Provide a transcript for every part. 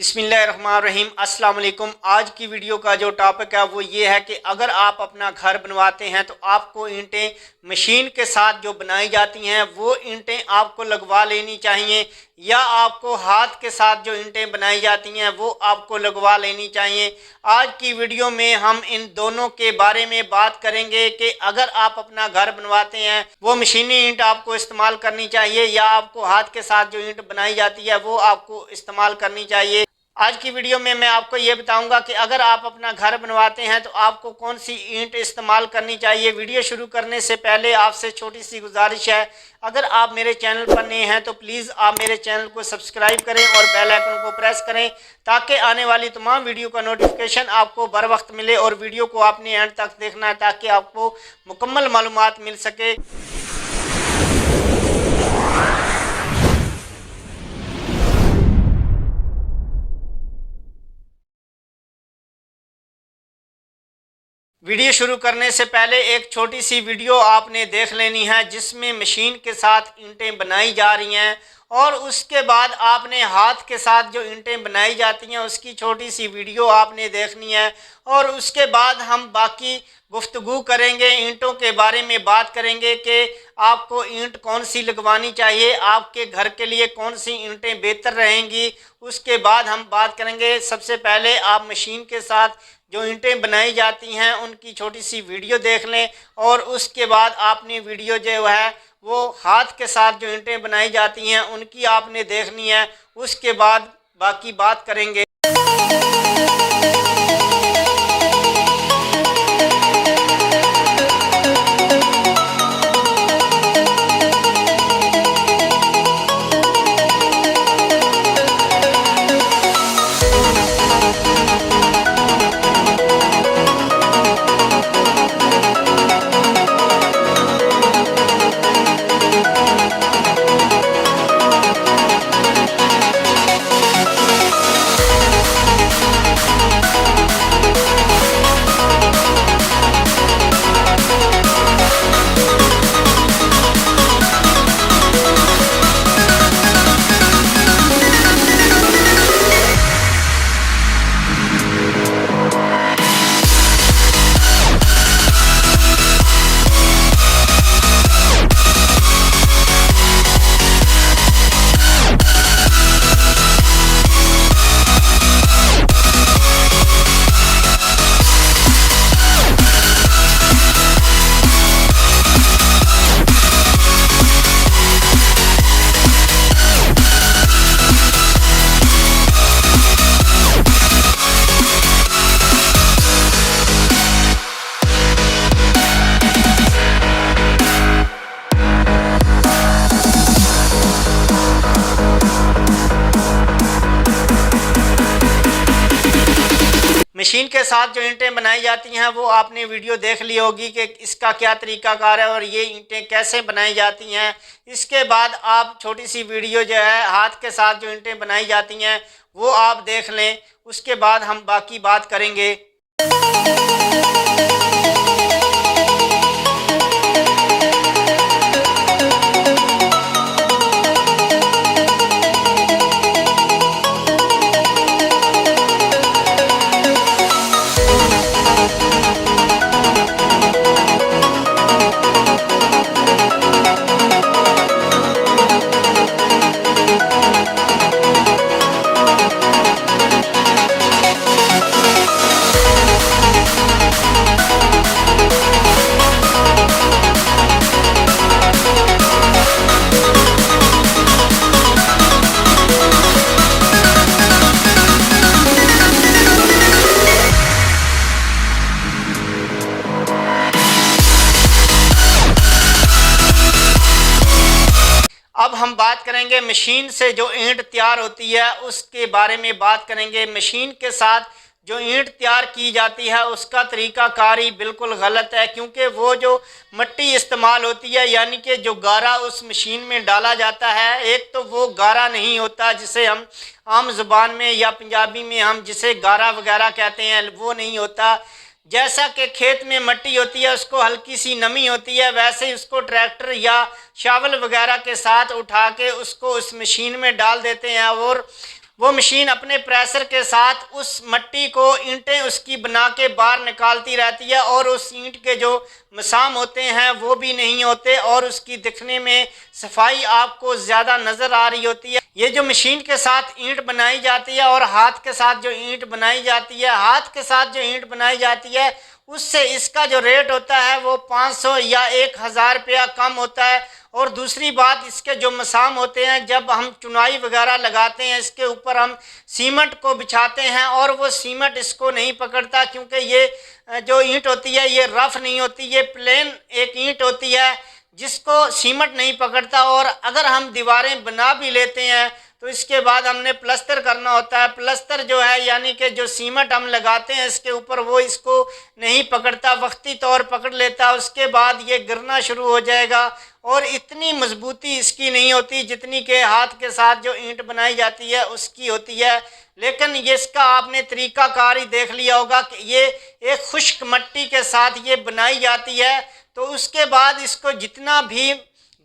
बिस्मिल्लाहिर्रहमानिर्रहीम अस्सलाम वालेकुम। आज की वीडियो का जो टॉपिक है वो ये है कि अगर आप अपना घर बनवाते हैं तो आपको ईंटें मशीन के साथ जो बनाई जाती हैं वो ईंटें आपको लगवा लेनी चाहिए या आपको हाथ के साथ जो ईंटें बनाई जाती हैं वो आपको लगवा लेनी चाहिए। आज की वीडियो में हम इन दोनों के बारे में बात करेंगे कि अगर आप अपना घर बनवाते हैं वो मशीनी ईंट आपको इस्तेमाल करनी चाहिए या आपको हाथ के साथ जो ईंट बनाई जाती है वो आपको इस्तेमाल करनी चाहिए। आज की वीडियो में मैं आपको ये बताऊंगा कि अगर आप अपना घर बनवाते हैं तो आपको कौन सी ईंट इस्तेमाल करनी चाहिए। वीडियो शुरू करने से पहले आपसे छोटी सी गुजारिश है, अगर आप मेरे चैनल पर नए हैं तो प्लीज़ आप मेरे चैनल को सब्सक्राइब करें और बेल आइकन को प्रेस करें ताकि आने वाली तमाम वीडियो का नोटिफिकेशन आपको बर वक्त मिले। और वीडियो को आपने एंड तक देखना है ताकि आपको मुकम्मल मालूमात मिल सके। वीडियो शुरू करने से पहले एक छोटी सी वीडियो आपने देख लेनी है जिसमें मशीन के साथ ईंटें बनाई जा रही हैं और उसके बाद आपने हाथ के साथ जो ईंटें बनाई जाती हैं उसकी छोटी सी वीडियो आपने देखनी है। और उसके बाद हम बाकी गुफ्तगू करेंगे, ईंटों के बारे में बात करेंगे कि आपको ईंट कौन सी लगवानी चाहिए, आपके घर के लिए कौन सी ईंटें बेहतर रहेंगी। उसके बाद हम बात करेंगे, सबसे पहले आप मशीन के साथ जो ईंटें बनाई जाती हैं उनकी छोटी सी वीडियो देख लें और उसके बाद आपने वीडियो जो है वो हाथ के साथ जो ईंटें बनाई जाती हैं उनकी आपने देखनी है। उसके बाद बाकी बात करेंगे। मशीन के साथ जो ईंटें बनाई जाती हैं वो आपने वीडियो देख ली होगी कि इसका क्या तरीकाकार है और ये ईंटें कैसे बनाई जाती हैं। इसके बाद आप छोटी सी वीडियो जो है हाथ के साथ जो ईंटें बनाई जाती हैं वो आप देख लें। उसके बाद हम बाकी बात करेंगे। अब हम बात करेंगे मशीन से जो ईंट तैयार होती है उसके बारे में बात करेंगे। मशीन के साथ जो ईंट तैयार की जाती है उसका तरीकाकार ही बिल्कुल गलत है, क्योंकि वो जो मिट्टी इस्तेमाल होती है यानी कि जो गारा उस मशीन में डाला जाता है, एक तो वो गारा नहीं होता जिसे हम आम ज़ुबान में या पंजाबी में हम जिसे गारा वगैरह कहते हैं, वो नहीं होता। जैसा कि खेत में मिट्टी होती है उसको हल्की सी नमी होती है, वैसे ही उसको ट्रैक्टर या शावल वगैरह के साथ उठा के उसको उस मशीन में डाल देते हैं और वो मशीन अपने प्रेशर के साथ उस मट्टी को ईंटें उसकी बना के बाहर निकालती रहती है और उस ईंट के जो मसाम होते हैं वो भी नहीं होते और उसकी दिखने में सफाई आपको ज़्यादा नज़र आ रही होती है। ये जो मशीन के साथ ईंट बनाई जाती है और हाथ के साथ जो ईंट बनाई जाती है, हाथ के साथ जो ईंट बनाई जाती है उससे इसका जो रेट होता है वो 500 या 1000 रुपया कम होता है। और दूसरी बात, इसके जो मसाम होते हैं, जब हम चुनाई वगैरह लगाते हैं इसके ऊपर हम सीमेंट को बिछाते हैं और वो सीमेंट इसको नहीं पकड़ता, क्योंकि ये जो ईंट होती है ये रफ़ नहीं होती, ये प्लेन एक ईंट होती है जिसको सीमेंट नहीं पकड़ता। और अगर हम दीवारें बना भी लेते हैं तो इसके बाद हमने प्लस्तर करना होता है। प्लस्तर जो है यानी कि जो सीमेंट हम लगाते हैं इसके ऊपर वो इसको नहीं पकड़ता, वक्ती तौर पकड़ लेता, उसके बाद ये गिरना शुरू हो जाएगा और इतनी मजबूती इसकी नहीं होती जितनी के हाथ के साथ जो ईंट बनाई जाती है उसकी होती है। लेकिन ये इसका आपने तरीक़ाकार ही देख लिया होगा कि ये एक खुश्क मिट्टी के साथ ये बनाई जाती है, तो उसके बाद इसको जितना भी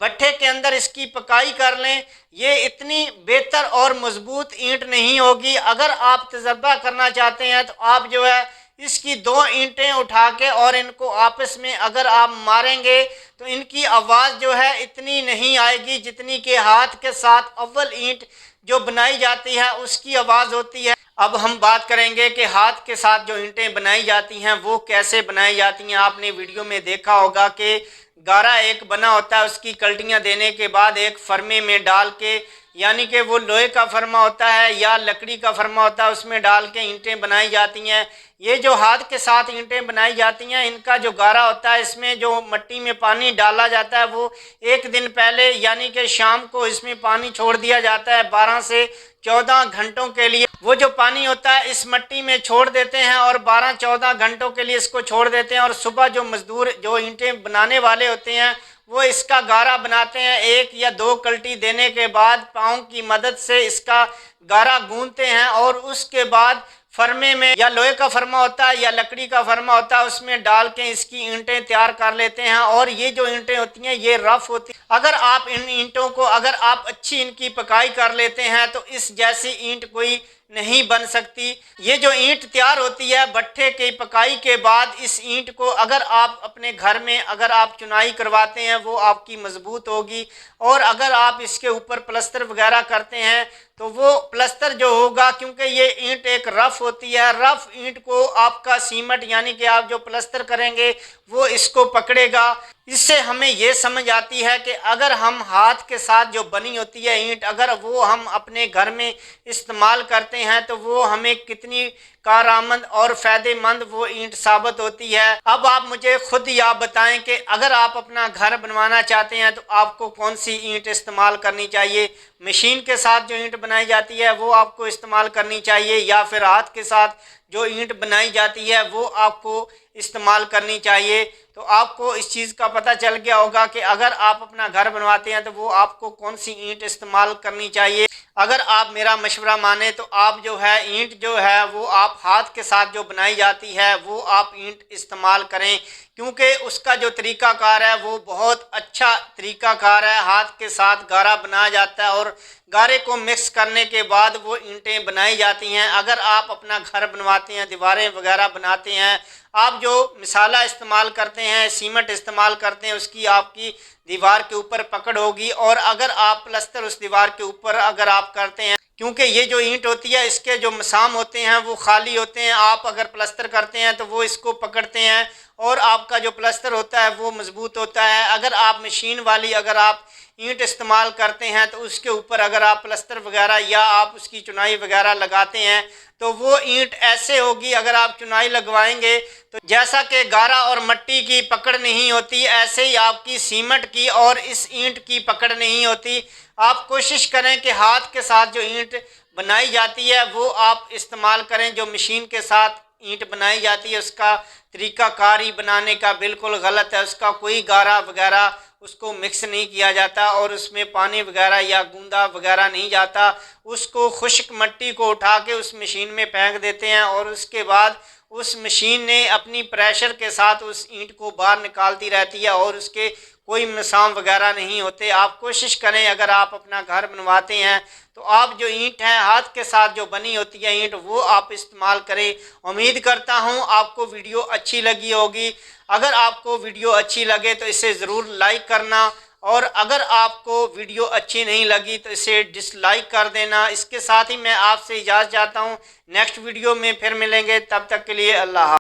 भट्ठे के अंदर इसकी पकाई कर लें ये इतनी बेहतर और मजबूत ईंट नहीं होगी। अगर आप तजर्बा करना चाहते हैं तो आप जो है इसकी 2 ईंटें उठा के और इनको आपस में अगर आप मारेंगे तो इनकी आवाज़ जो है इतनी नहीं आएगी जितनी के हाथ के साथ अव्वल ईंट जो बनाई जाती है उसकी आवाज़ होती है। अब हम बात करेंगे कि हाथ के साथ जो ईंटें बनाई जाती हैं वो कैसे बनाई जाती हैं। आपने वीडियो में देखा होगा कि गारा एक बना होता है, उसकी कल्टियाँ देने के बाद एक फर्मे में डाल के, यानी कि वो लोहे का फर्मा होता है या लकड़ी का फर्मा होता है, उसमें डाल के ईंटें बनाई जाती हैं। ये जो हाथ के साथ ईंटें बनाई जाती हैं इनका जो गारा होता है इसमें जो मिट्टी में पानी डाला जाता है वो एक दिन पहले यानी कि शाम को इसमें पानी छोड़ दिया जाता है 12 से 14 घंटों के लिए। वो जो पानी होता है इस मिट्टी में छोड़ देते हैं और 12-14 घंटों के लिए इसको छोड़ देते हैं और सुबह जो मजदूर जो ईंटें बनाने वाले होते हैं वो इसका गारा बनाते हैं। 1 या 2 कल्टी देने के बाद पाँव की मदद से इसका गारा गूंथते हैं और उसके बाद फर्मे में या लोहे का फर्मा होता है या लकड़ी का फर्मा होता है उसमें डाल के इसकी ईंटें तैयार कर लेते हैं। और ये जो ईंटें होती हैं ये रफ़ होती हैं। अगर आप इन ईंटों को अगर आप अच्छी इनकी पकाई कर लेते हैं तो इस जैसी ईंट कोई नहीं बन सकती। ये जो ईंट तैयार होती है भट्ठे की पकाई के बाद, इस ईंट को अगर आप अपने घर में अगर आप चुनाई करवाते हैं वो आपकी मजबूत होगी। और अगर आप इसके ऊपर प्लस्तर वगैरह करते हैं तो वो प्लस्तर जो होगा, क्योंकि ये ईंट एक रफ़ होती है, रफ़ ईंट को आपका सीमेंट यानी कि आप जो प्लस्तर करेंगे वो इसको पकड़ेगा। इससे हमें ये समझ आती है कि अगर हम हाथ के साथ जो बनी होती है ईंट अगर वो हम अपने घर में इस्तेमाल करते हैं तो वो हमें कितनी कारआमद और फ़ायदेमंद वो ईंट साबित होती है। अब आप मुझे खुद ही आप बताएं कि अगर आप अपना घर बनवाना चाहते हैं तो आपको कौन सी ईंट इस्तेमाल करनी चाहिए। मशीन के साथ जो ईंट बनाई जाती है वो आपको इस्तेमाल करनी चाहिए या फिर हाथ के साथ जो ईंट बनाई जाती है वो आपको इस्तेमाल करनी चाहिए। तो आपको इस चीज़ का पता चल गया होगा कि अगर आप अपना घर बनवाते हैं तो वो आपको कौन सी ईंट इस्तेमाल करनी चाहिए। अगर आप मेरा मशवरा माने तो आप जो है ईंट जो है वो आप हाथ के साथ जो बनाई जाती है वो आप ईंट इस्तेमाल करें, क्योंकि उसका जो तरीक़ाकार है वो बहुत अच्छा तरीक़ाकार है। हाथ के साथ गारा बनाया जाता है और गारे को मिक्स करने के बाद वो ईंटें बनाई जाती हैं। अगर आप अपना घर बनवाते हैं, दीवारें वगैरह बनाते हैं, आप जो मिसाला इस्तेमाल करते हैं, सीमेंट इस्तेमाल करते हैं, उसकी आपकी दीवार के ऊपर पकड़ होगी। और अगर आप प्लस्तर उस दीवार के ऊपर अगर आप करते हैं, क्योंकि ये जो ईंट होती है इसके जो मसाम होते हैं वो खाली होते हैं, आप अगर प्लस्तर करते हैं तो वो इसको पकड़ते हैं और आपका जो प्लस्तर होता है वो मजबूत होता है। अगर आप मशीन वाली अगर आप ईंट इस्तेमाल करते हैं तो उसके ऊपर अगर आप प्लस्तर वगैरह या आप उसकी चुनाई वगैरह लगाते हैं तो वो ईंट ऐसे होगी, अगर आप चुनाई लगवाएंगे तो जैसा कि गारा और मिट्टी की पकड़ नहीं होती ऐसे ही आपकी सीमेंट की और इस ईंट की पकड़ नहीं होती। आप कोशिश करें कि हाथ के साथ जो ईंट बनाई जाती है वो आप इस्तेमाल करें। जो मशीन के साथ ईंट बनाई जाती है उसका तरीक़ाकार ही बनाने का बिल्कुल गलत है। उसका कोई गारा वगैरह उसको मिक्स नहीं किया जाता और उसमें पानी वगैरह या गूंदा वगैरह नहीं जाता। उसको खुश्क मिट्टी को उठा के उस मशीन में फेंक देते हैं और उसके बाद उस मशीन ने अपनी प्रेशर के साथ उस ईंट को बाहर निकालती रहती है और उसके कोई मसाम वगैरह नहीं होते। आप कोशिश करें, अगर आप अपना घर बनवाते हैं तो आप जो ईंट है हाथ के साथ जो बनी होती है ईंट, वो आप इस्तेमाल करें। उम्मीद करता हूँ आपको वीडियो अच्छी लगी होगी। अगर आपको वीडियो अच्छी लगे तो इसे ज़रूर लाइक करना, और अगर आपको वीडियो अच्छी नहीं लगी तो इसे डिसलाइक कर देना। इसके साथ ही मैं आपसे इजाज़त चाहता हूँ, नेक्स्ट वीडियो में फिर मिलेंगे, तब तक के लिए अल्लाह।